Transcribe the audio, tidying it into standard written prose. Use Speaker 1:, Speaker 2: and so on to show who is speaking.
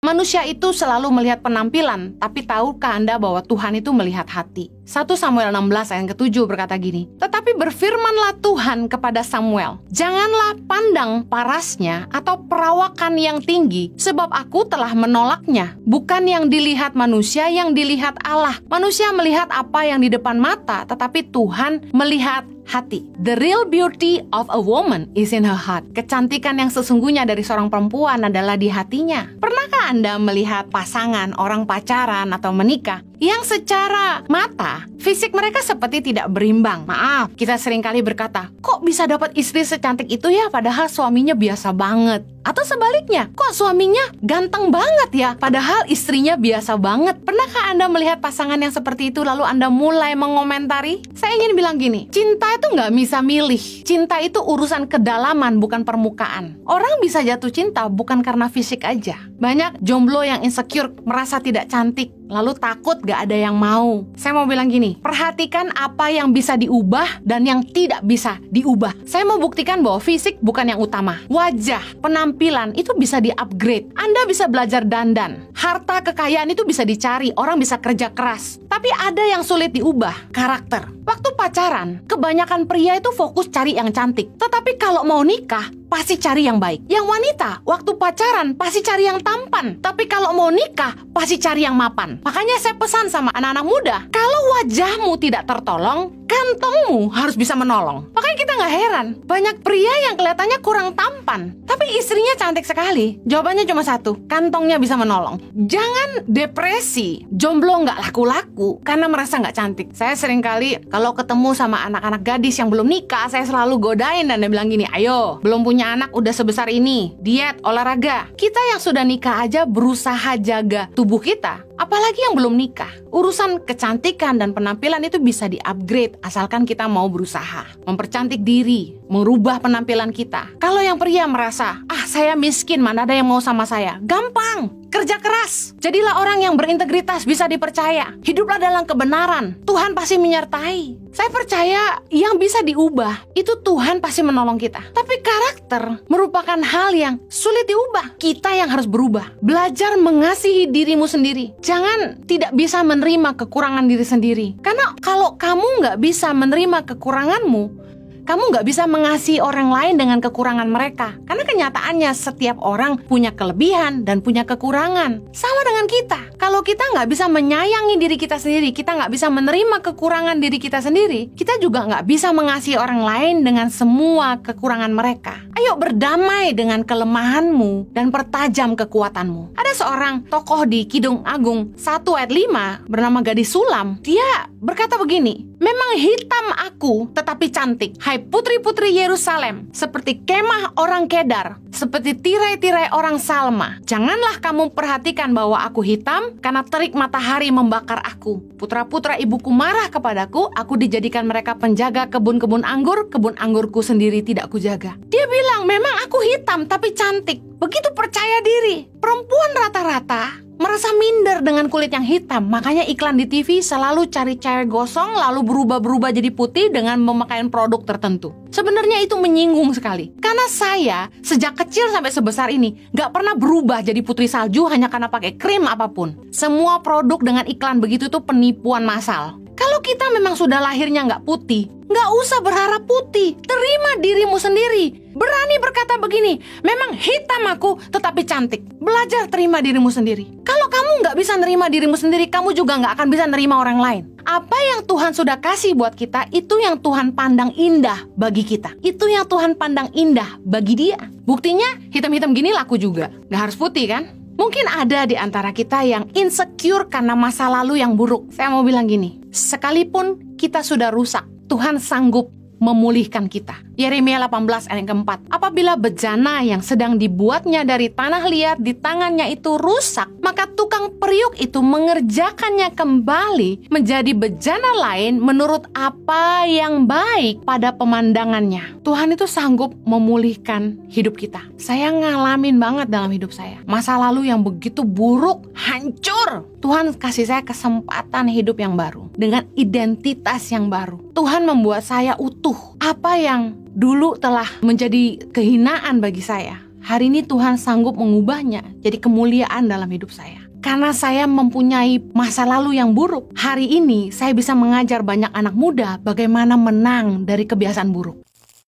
Speaker 1: Manusia itu selalu melihat penampilan, tapi tahukah Anda bahwa Tuhan itu melihat hati? 1 Samuel 16 ayat ke-7 berkata gini, tetapi berfirmanlah Tuhan kepada Samuel, janganlah pandang parasnya atau perawakan yang tinggi, sebab aku telah menolaknya. Bukan yang dilihat manusia, yang dilihat Allah. Manusia melihat apa yang di depan mata, tetapi Tuhan melihat hati. The real beauty of a woman is in her heart. Kecantikan yang sesungguhnya dari seorang perempuan adalah di hatinya. Pernahkah Anda melihat pasangan, orang pacaran atau menikah yang secara mata, fisik mereka seperti tidak berimbang? Maaf, kita seringkali berkata, kok bisa dapat istri secantik itu ya, padahal suaminya biasa banget. Atau sebaliknya, kok suaminya ganteng banget ya, padahal istrinya biasa banget. Pernahkah Anda melihat pasangan yang seperti itu lalu Anda mulai mengomentari? Saya ingin bilang gini, cinta itu nggak bisa milih. Cinta itu urusan kedalaman, bukan permukaan. Orang bisa jatuh cinta bukan karena fisik aja. Banyak jomblo yang insecure, merasa tidak cantik, lalu takut gak ada yang mau. Saya mau bilang gini, perhatikan apa yang bisa diubah dan yang tidak bisa diubah. Saya mau buktikan bahwa fisik bukan yang utama. Wajah, penampilan itu bisa di-upgrade. Anda bisa belajar dandan. Harta, kekayaan itu bisa dicari. Orang bisa kerja keras. Tapi ada yang sulit diubah, karakter. Waktu pacaran, kebanyakan pria itu fokus cari yang cantik. Tetapi kalau mau nikah, pasti cari yang baik. Yang wanita, waktu pacaran pasti cari yang tampan. Tapi kalau mau nikah, pasti cari yang mapan. Makanya saya pesan sama anak-anak muda, kalau wajahmu tidak tertolong, kantongmu harus bisa menolong. Makanya kita nggak heran, banyak pria yang kelihatannya kurang tampan, tapi istrinya cantik sekali. Jawabannya cuma satu, kantongnya bisa menolong. Jangan depresi, jomblo nggak laku-laku karena merasa nggak cantik. Saya seringkali kalau ketemu sama anak-anak gadis yang belum nikah, saya selalu godain dan dia bilang gini, ayo, belum punya anak udah sebesar ini, diet, olahraga. Kita yang sudah nikah aja berusaha jaga tubuh kita, apalagi yang belum nikah. Urusan kecantikan dan penampilan itu bisa di-upgrade asalkan kita mau berusaha mempercantik diri, merubah penampilan kita. Kalau yang pria merasa, saya miskin, mana ada yang mau sama saya? Gampang, kerja keras. Jadilah orang yang berintegritas, bisa dipercaya. Hiduplah dalam kebenaran, Tuhan pasti menyertai. Saya percaya yang bisa diubah itu Tuhan pasti menolong kita. Tapi karakter merupakan hal yang sulit diubah. Kita yang harus berubah. Belajar mengasihi dirimu sendiri. Jangan tidak bisa menerima kekurangan diri sendiri. Karena kalau kamu nggak bisa menerima kekuranganmu, kamu nggak bisa mengasihi orang lain dengan kekurangan mereka. Karena kenyataannya setiap orang punya kelebihan dan punya kekurangan. Sama dengan kita. Kalau kita nggak bisa menyayangi diri kita sendiri, kita nggak bisa menerima kekurangan diri kita sendiri, kita juga nggak bisa mengasihi orang lain dengan semua kekurangan mereka. Ayo berdamai dengan kelemahanmu dan pertajam kekuatanmu. Ada seorang tokoh di Kidung Agung 1 ayat 5 bernama Gadis Sulam. Dia berkata begini, memang hitam aku tetapi cantik, hai putri-putri Yerusalem, seperti kemah orang Kedar, seperti tirai-tirai orang Salma. Janganlah kamu perhatikan bahwa aku hitam, karena terik matahari membakar aku. Putra-putra ibuku marah kepadaku, aku dijadikan mereka penjaga kebun-kebun anggur, kebun anggurku sendiri tidak kujaga. Dia bilang, memang aku hitam tapi cantik. Begitu percaya diri. Perempuan rata-rata merasa minder dengan kulit yang hitam. Makanya iklan di TV selalu cari cewek gosong lalu berubah-berubah jadi putih dengan memakai produk tertentu. Sebenarnya itu menyinggung sekali. Karena saya sejak kecil sampai sebesar ini gak pernah berubah jadi putri salju hanya karena pakai krim apapun. Semua produk dengan iklan begitu tuh penipuan massal. Kalau kita memang sudah lahirnya gak putih, gak usah berharap putih. Terima dirimu sendiri. Berani berkata begini, memang hitam aku tetapi cantik. Belajar terima dirimu sendiri. Kalau kamu gak bisa nerima dirimu sendiri, kamu juga gak akan bisa nerima orang lain. Apa yang Tuhan sudah kasih buat kita, itu yang Tuhan pandang indah bagi kita. Itu yang Tuhan pandang indah bagi dia. Buktinya hitam-hitam gini laku juga. Gak harus putih kan? Mungkin ada di antara kita yang insecure karena masa lalu yang buruk. Saya mau bilang gini, sekalipun kita sudah rusak, Tuhan sanggup memulihkan kita. Yeremia 18 ayat keempat. Apabila bejana yang sedang dibuatnya dari tanah liat di tangannya itu rusak, maka tukang periuk itu mengerjakannya kembali menjadi bejana lain menurut apa yang baik pada pemandangannya. Tuhan itu sanggup memulihkan hidup kita. Saya ngalamin banget dalam hidup saya. Masa lalu yang begitu buruk, hancur. Tuhan kasih saya kesempatan hidup yang baru. Dengan identitas yang baru. Tuhan membuat saya utuh. Apa yang dulu telah menjadi kehinaan bagi saya, hari ini Tuhan sanggup mengubahnya jadi kemuliaan dalam hidup saya. Karena saya mempunyai masa lalu yang buruk, hari ini saya bisa mengajar banyak anak muda bagaimana menang dari kebiasaan buruk.